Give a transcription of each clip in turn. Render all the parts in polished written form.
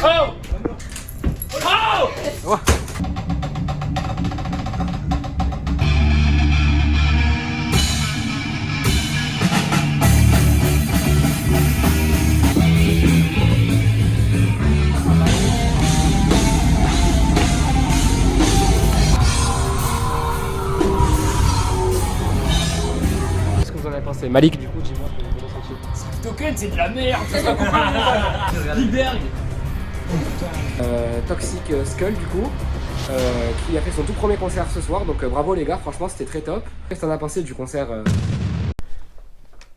Oh. Qu'est-ce que vous en avez pensé? Malik, du coup, dis-moi ton ressenti. Token, c'est de la merde. Liberg. Toxic Skull du coup qui a fait son tout premier concert ce soir, donc bravo les gars, franchement c'était très top. Qu'est-ce que t'en as pensé du concert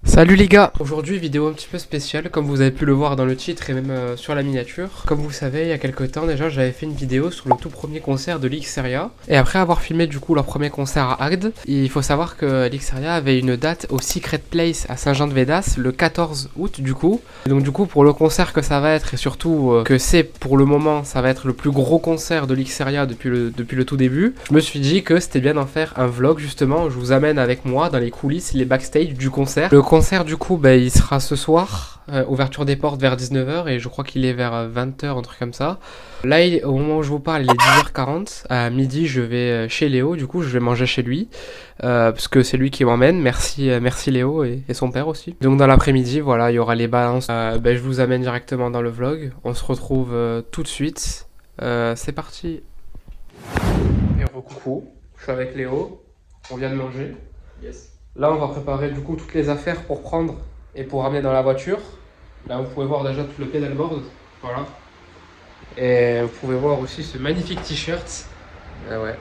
Salut les gars! Aujourd'hui vidéo un petit peu spéciale comme vous avez pu le voir dans le titre et même sur la miniature. Comme vous savez, il y a quelques temps déjà j'avais fait une vidéo sur le tout premier concert de Lixeria. Et après avoir filmé du coup leur premier concert à Agde, il faut savoir que Lixeria avait une date au Secret Place à Saint-Jean-de-Védas le 14 août du coup. Et donc du coup pour le concert que ça va être et surtout que c'est pour le moment ça va être le plus gros concert de Lixeria depuis le tout début, je me suis dit que c'était bien d'en faire un vlog justement. Je vous amène avec moi dans les coulisses, les backstage du concert. Le concert du coup il sera ce soir, ouverture des portes vers 19h et je crois qu'il est vers 20h, un truc comme ça. Là au moment où je vous parle il est 10h40, à midi je vais chez Léo, du coup je vais manger chez lui parce que c'est lui qui m'emmène, merci Léo et son père aussi. Donc dans l'après-midi voilà il y aura les balances, je vous amène directement dans le vlog, on se retrouve tout de suite, c'est parti. Et coucou, je suis avec Léo, on vient de manger. Yes. Là, on va préparer du coup toutes les affaires pour prendre et pour ramener dans la voiture. Là, vous pouvez voir déjà tout le pedalboard. Voilà. Et vous pouvez voir aussi ce magnifique t-shirt. Ouais.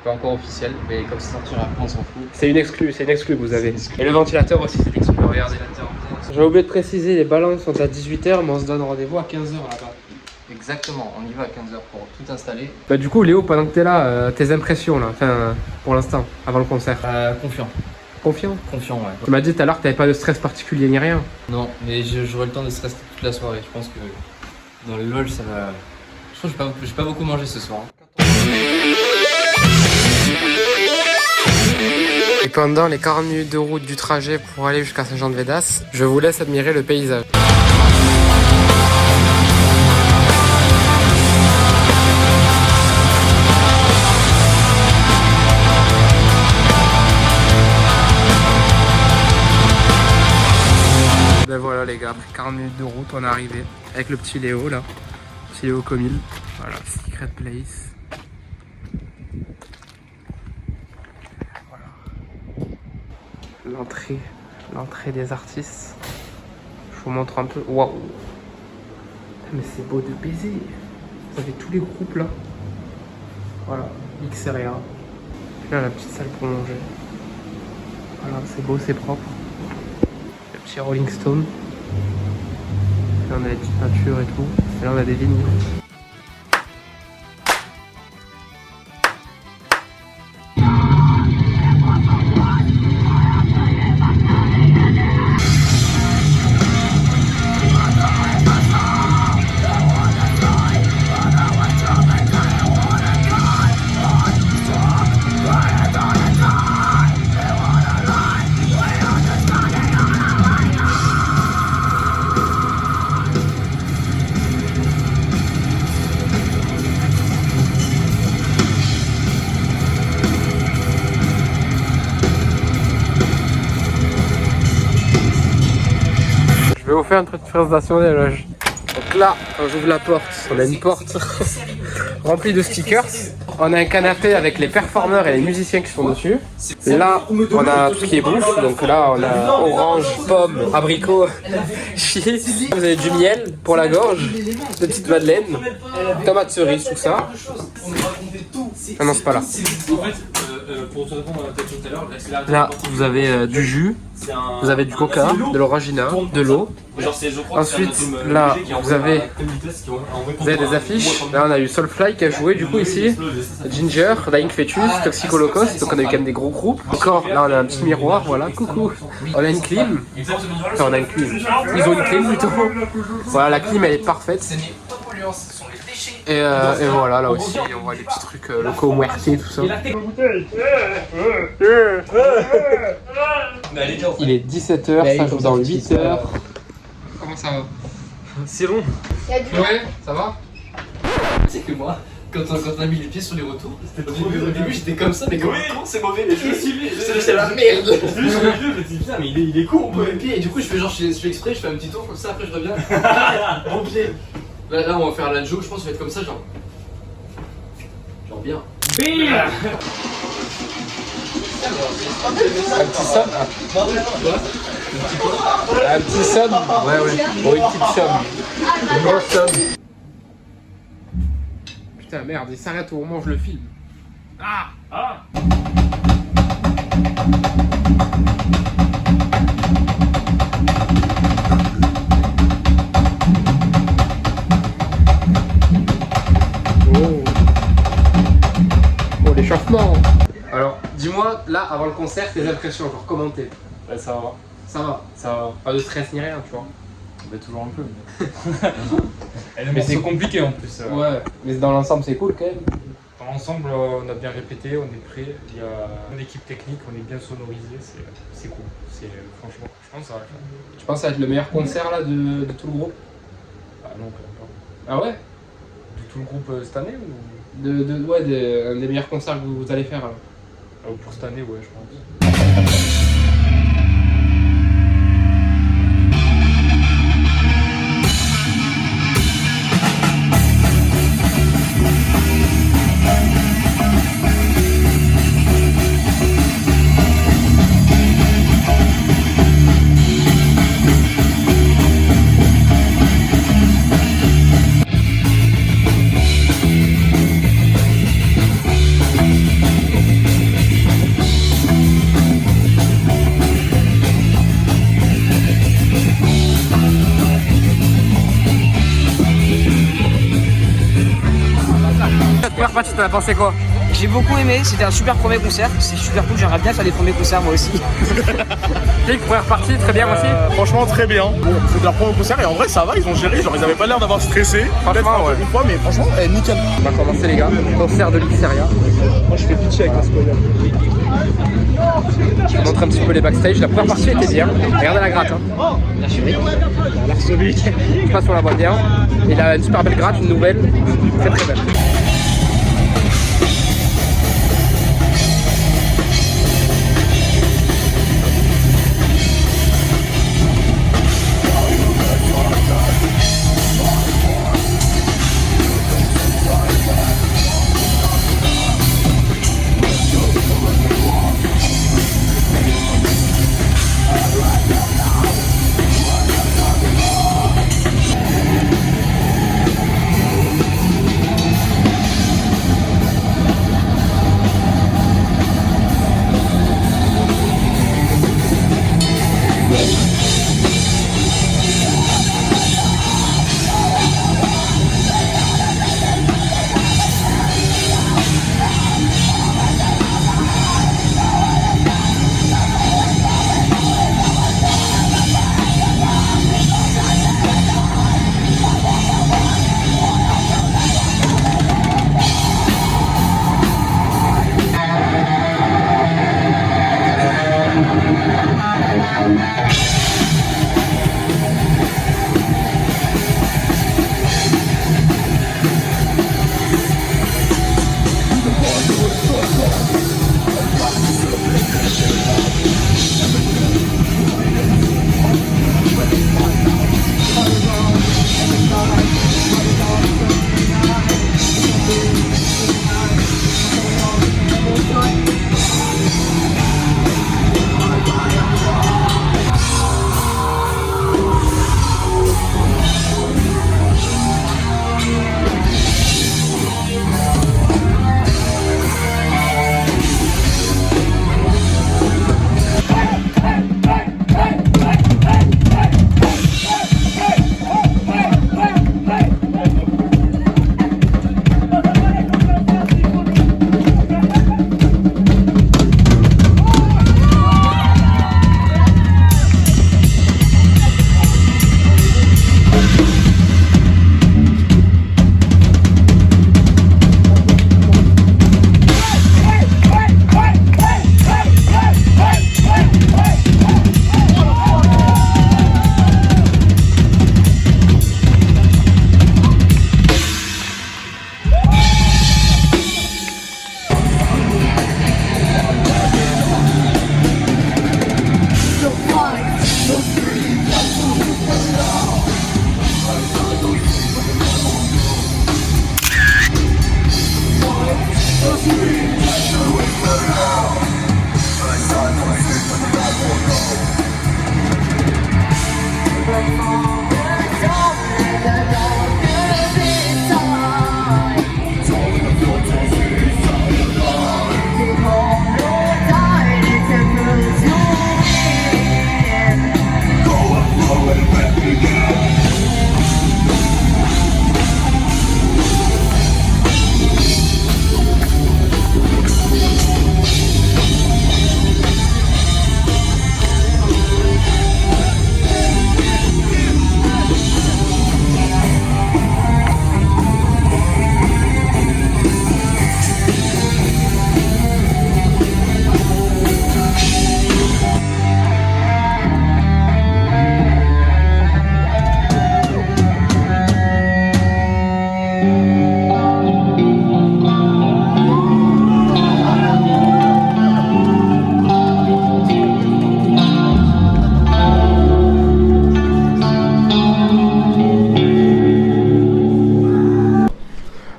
Pas encore officiel, mais comme ça sortira après, on s'en fout. C'est une exclue que vous avez. Et le ventilateur aussi, c'est exclu. Regardez. J'ai oublié de préciser, les balances sont à 18h, mais on se donne rendez-vous à 15h là-bas. Exactement, on y va à 15h pour tout installer. Bah, du coup, Léo, pendant que t'es là, tes impressions là, enfin, pour l'instant, avant le concert. Confiant. Confiant? Confiant, ouais. Tu m'as dit tout à l'heure que t'avais pas de stress particulier ni rien. Non, mais j'aurai le temps de stresser toute la soirée. Je pense que dans le LOL, ça va. Je pense que j'ai pas beaucoup mangé ce soir. Et pendant les 40 minutes de route du trajet pour aller jusqu'à Saint-Jean-de-Védas, je vous laisse admirer le paysage. Ben voilà les gars, après 40 minutes de route, on est arrivé avec le petit Léo là, petit Léo comme il. Voilà, Secret Place. Voilà. L'entrée des artistes. Je vous montre un peu. Waouh! Mais c'est beau de baiser. Vous avez tous les groupes là. Voilà, Lixeria. Puis là la petite salle pour manger. Voilà, c'est beau, c'est propre. Petit Rolling Stone. Là on a les petites peintures et tout. Et là on a des vinyles. Je vais vous faire une petite présentation des loges. Donc là, quand j'ouvre la porte, on a une porte remplie de stickers. On a un canapé avec les performeurs et les musiciens qui sont dessus. Là, on a tout ce qui est bouffe. Donc là, on a orange, pomme, abricot, chier. Vous avez du miel pour la gorge, des petites madeleines, tomates cerises, tout ça. Ah non, c'est pas là. Pour te répondre à la question tout à l'heure, là, vous avez du jus, vous avez du coca, de l'orangina, de l'eau. Ensuite, là, vous avez des affiches. Là, on a eu Soulfly qui a joué du coup ici, Ginger, Dying Fetus, Toxic Holocaust. Donc, on a eu quand même des gros groupes. Encore, là, on a un petit miroir, voilà, coucou. On a une clim. Enfin, on a une clim. Ils ont une clim plutôt. Voilà, la clim, elle est parfaite. Et voilà, là aussi, on voit les petits trucs locaux, muertes, tout ça. Il est 17h, ça joue dans 8h. Comment ça va? C'est long. Ouais, ça va? C'est que moi, quand on a mis les pieds sur les retours, au début j'étais comme ça, mais comment c'est mauvais les jeux. C'est la merde. Je l'ai sur la vidéo, je me dis putain, mais il est con. Mauvais pied, et du coup je fais genre, je fais exprès, je fais un petit tour comme ça, après je reviens. Bon pied. Là on va faire la joke, je pense que ça va être comme ça, genre. Genre bien. Bim. Un petit somme. Un petit somme. Ouais. Bon, une petite somme. Une grosse somme. Putain, merde, il s'arrête au moment où je le filme. Ah. Oh, l'échauffement. Alors, dis-moi, là, avant le concert, tes impressions, genre commenter. Ouais, ça va. Ça va. Ça va. Pas de stress ni rien, tu vois. Bah, toujours un peu. Mais c'est compliqué en plus. Ouais, mais dans l'ensemble, c'est cool quand même. Dans l'ensemble, on a bien répété, on est prêt. Il y a une équipe technique, on est bien sonorisé. C'est cool. Franchement, je pense que ça va le faire. Tu penses que ça va être le meilleur concert là de tout le groupe? Ah non, quand même pas. Ah ouais? De tout le groupe cette année ou Un des meilleurs concerts que vous allez faire là. pour cette année, ouais, je pense. Première partie, t'en as pensé quoi? J'ai beaucoup aimé, c'était un super premier concert, c'est super cool, j'aimerais bien faire des premiers concerts moi aussi. Ligue, première partie, très bien aussi. Franchement très bien. Bon, c'est leur premier concert et en vrai ça va, ils ont géré, genre ils avaient pas l'air d'avoir stressé. Franchement, ouais. Une fois, mais franchement, nickel. On va commencer les gars, concert de l'Xeria. Moi je fais pitié avec la spoiler. Je vous montre un petit peu les backstage. La première partie était bien. Regardez la gratte. Hein. L'archevêque. Je sais pas si on la voit bien. Il a une super belle gratte, une nouvelle. Très très belle.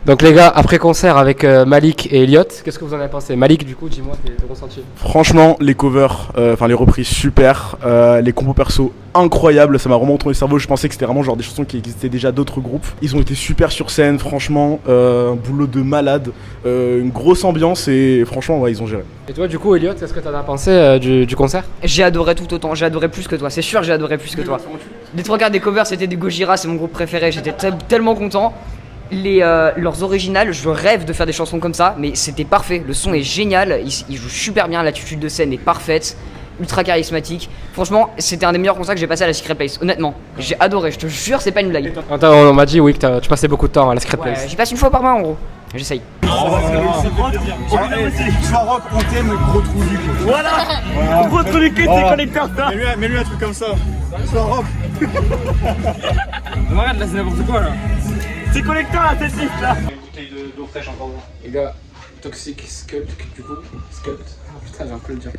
Donc les gars, après concert avec Malik et Elliot, qu'est-ce que vous en avez pensé? Malik, du coup, dis-moi tes ressentis. Franchement, les covers, les reprises super, les compos perso incroyables, ça m'a vraiment retourné le cerveau. Je pensais que c'était vraiment genre des chansons qui existaient déjà d'autres groupes. Ils ont été super sur scène, franchement, un boulot de malade, une grosse ambiance et franchement, ouais, ils ont géré. Et toi, du coup, Elliot, qu'est-ce que t'en as pensé du concert? J'ai adoré tout autant, j'ai adoré plus que toi, c'est sûr j'ai adoré plus que toi. Les trois quarts des covers c'était des Gojira, c'est mon groupe préféré, j'étais tellement content. Leurs originales, je rêve de faire des chansons comme ça, mais c'était parfait, le son est génial, ils jouent super bien, l'attitude de scène est parfaite, ultra charismatique. Franchement, c'était un des meilleurs concerts que j'ai passé à la Secret Place, honnêtement. J'ai adoré, je te jure, c'est pas une blague. Attends, on m'a dit oui que tu passais beaucoup de temps à la Secret Place. J'y passe une fois par mois en gros, j'essaye. Sois rock, on t'aime, gros trou du cul. Voilà. Gros trou du cul, c'est connecteur ça. Mets-lui un truc comme ça. Sois rock. Regarde là, c'est n'importe quoi là. C'est connecteur là, cette liste là. Une bouteille d'eau fraîche encore. Les gars, Toxic Sculpt, du coup, Sculpt. Oh putain, j'ai un peu le dire.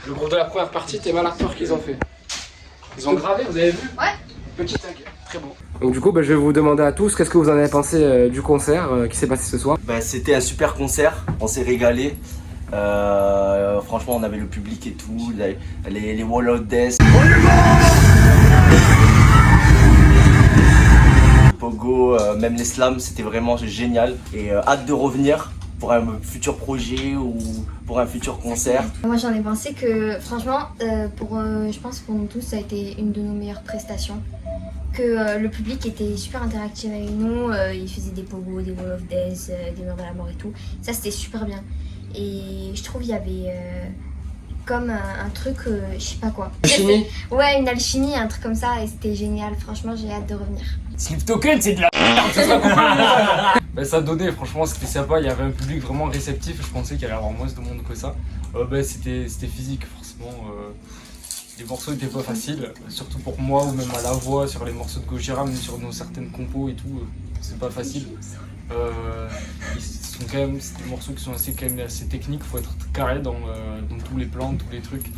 Le groupe de la première partie, t'es mal hardcore qu'ils ont fait. Ils ont gravé, vous avez vu? Ouais. Petit tag, très bon. Donc du coup, je vais vous demander à tous, qu'est-ce que vous en avez pensé du concert qui s'est passé ce soir? C'était un super concert, on s'est régalé. Franchement, on avait le public et tout, les Wall of Death. Pogo, même les slams, c'était vraiment génial. Et hâte de revenir pour un futur projet ou pour un futur concert. Moi j'en ai pensé que franchement, je pense pour nous tous, ça a été une de nos meilleures prestations. Que le public était super interactif avec nous, il faisait des pogos, des wall of death, des murs de la mort et tout. Ça c'était super bien. Et je trouve il y avait comme un truc, je sais pas quoi. Alchimie? Ouais, une alchimie, un truc comme ça et c'était génial. Franchement j'ai hâte de revenir. Slip Token, c'est de la bah, ça donnait, franchement c'était sympa, il y avait un public vraiment réceptif, je pensais qu'il allait y avoir moins de monde que ça. C'était physique forcément, les morceaux étaient pas faciles, surtout pour moi ou même à la voix, sur les morceaux de Gojira, même sur nos certaines compos et tout, c'est pas facile. C'est des morceaux qui sont assez techniques, faut être carré dans tous les plans, tous les trucs.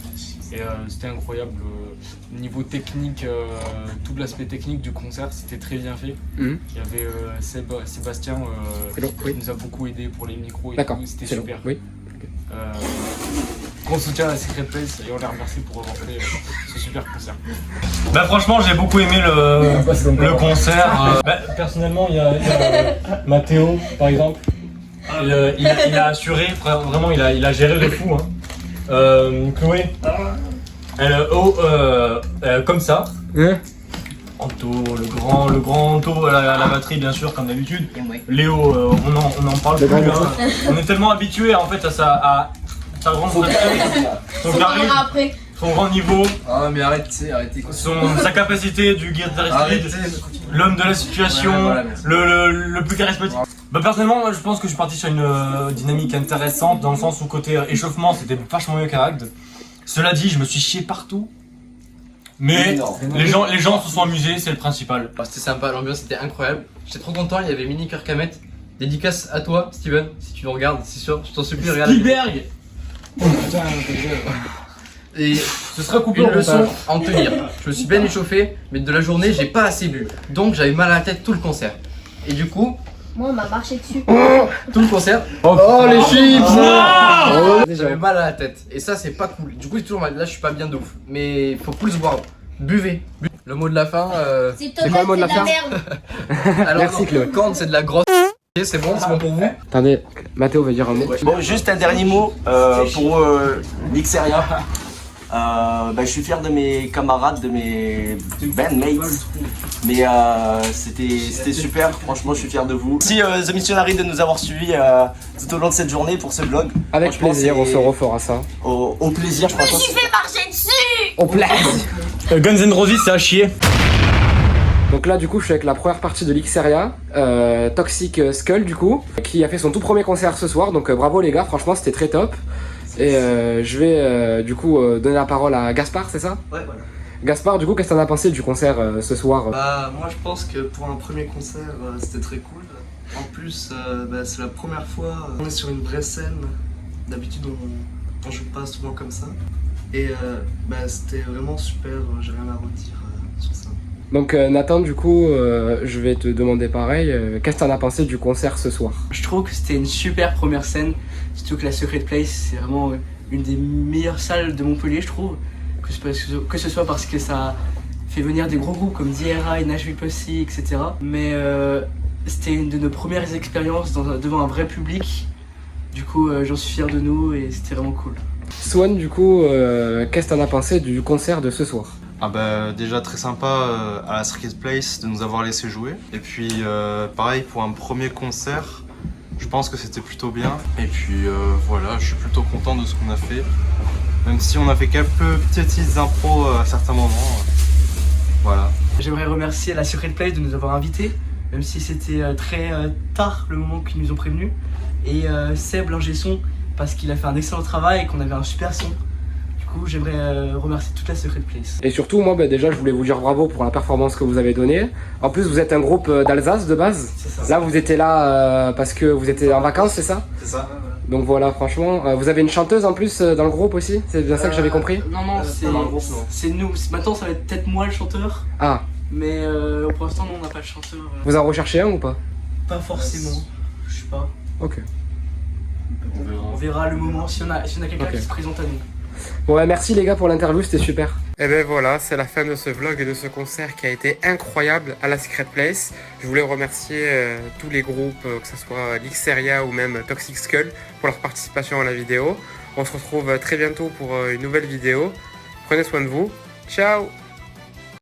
Et c'était incroyable. Niveau technique, tout l'aspect technique du concert, c'était très bien fait. Il y avait Sébastien qui nous a beaucoup aidé pour les micros et tout, c'était super. Oui. Gros soutien à la Secret Place et on les remercie pour avoir fait ce super concert. Bah franchement j'ai beaucoup aimé le concert. Personnellement il y a Mathéo par exemple. Il a assuré, vraiment il a géré le fou. Chloé, comme ça. Anto, le grand Anto à la batterie bien sûr comme d'habitude. Léo, on en parle plus. On est tellement habitué en fait à sa grande son grand niveau. Ah mais arrêtez. Sa capacité du guitariste, l'homme de la situation, le plus charismatique. Bah personnellement moi je pense que je suis parti sur une dynamique intéressante dans le sens où côté échauffement c'était vachement mieux qu'à Agde. Cela dit je me suis chié partout. Mais les gens se sont amusés, c'est le principal. Bah, c'était sympa, l'ambiance était incroyable. J'étais trop content, il y avait Mini Kirkhamet. Dédicace à toi Steven, si tu nous regardes, c'est sûr, je t'en supplie, regarde. Spielberg. Oh putain, et ce sera coupé une leçon à en tenir. Je me suis bien échauffé, mais de la journée j'ai pas assez bu. Donc j'avais mal à la tête tout le concert. Et du coup, Moi on m'a marché dessus. tout le concert, Oh les chips! j'avais mal à la tête. Et ça c'est pas cool. Du coup toujours mal, là je suis pas bien de ouf. Mais faut plus boire. Buvez. Le mot de la fin, C'est quoi Thomas, le mot de la c'est de la fin merde. alors Merci, Chloé. Corne c'est de la grosse. C'est bon pour vous. Attendez, Mathéo veut dire un mot. Bon, juste un dernier mot pour l'Xeria. Je suis fier de mes camarades, de mes bandmates. Mais c'était super, franchement je suis fier de vous. Merci The Missionary de nous avoir suivis tout au long de cette journée pour ce vlog. Avec Franchement, plaisir, on se refera ça. Au plaisir, je Je me pense. suis fait marcher dessus. Au plaisir! Guns N' Roses c'est à chier. Donc là du coup je suis avec la première partie de l'Xeria, Toxic Skull du coup, qui a fait son tout premier concert ce soir, donc bravo les gars, franchement c'était très top. Et je vais du coup donner la parole à Gaspard, c'est ça? Ouais, voilà. Gaspard, du coup qu'est-ce que t'en as pensé du concert ce soir? Bah, moi je pense que pour un premier concert c'était très cool. En plus, c'est la première fois on est sur une vraie scène. D'habitude on joue pas souvent comme ça. Et c'était vraiment super, j'ai rien à redire sur ça. Donc Nathan, du coup, je vais te demander pareil, qu'est-ce que t'en as pensé du concert ce soir? Je trouve que c'était une super première scène, surtout que la Secret Place, c'est vraiment une des meilleures salles de Montpellier, je trouve. Que ce soit parce que ça fait venir des gros groupes comme DRI, Nashville Pussy, etc. Mais c'était une de nos premières expériences devant un vrai public. Du coup, j'en suis fier de nous et c'était vraiment cool. Swan, du coup, qu'est-ce que t'en as pensé du concert de ce soir? Ah bah déjà très sympa à la Circuit Place de nous avoir laissé jouer. Et puis pareil pour un premier concert, je pense que c'était plutôt bien. Et puis voilà, je suis plutôt content de ce qu'on a fait. Même si on a fait quelques petites impros à certains moments. Voilà. J'aimerais remercier la Secret Place de nous avoir invités, même si c'était très tard le moment qu'ils nous ont prévenus. Et Seb, l'ingé son, parce qu'il a fait un excellent travail et qu'on avait un super son. Du coup, j'aimerais remercier toute la Secret Place. Et surtout, moi, déjà, je voulais vous dire bravo pour la performance que vous avez donnée. En plus, vous êtes un groupe d'Alsace de base. C'est ça. Là, vous étiez là parce que vous étiez en vacances, c'est ça? C'est ça. Donc voilà, franchement, vous avez une chanteuse en plus dans le groupe aussi? C'est bien ça que j'avais compris? Non, c'est nous. Maintenant, ça va être peut-être moi le chanteur. Ah. Mais pour l'instant, non, on n'a pas de chanteur. Vous en recherchez un ou pas? Pas forcément. Je sais pas. Ok. On verra le moment si on a quelqu'un qui se présente à nous. Bon, ouais, merci les gars pour l'interview, c'était super. Et ben voilà, c'est la fin de ce vlog et de ce concert qui a été incroyable à la Secret Place. Je voulais remercier tous les groupes, que ce soit Lixeria ou même Toxic Skull, pour leur participation à la vidéo. On se retrouve très bientôt pour une nouvelle vidéo. Prenez soin de vous. Ciao!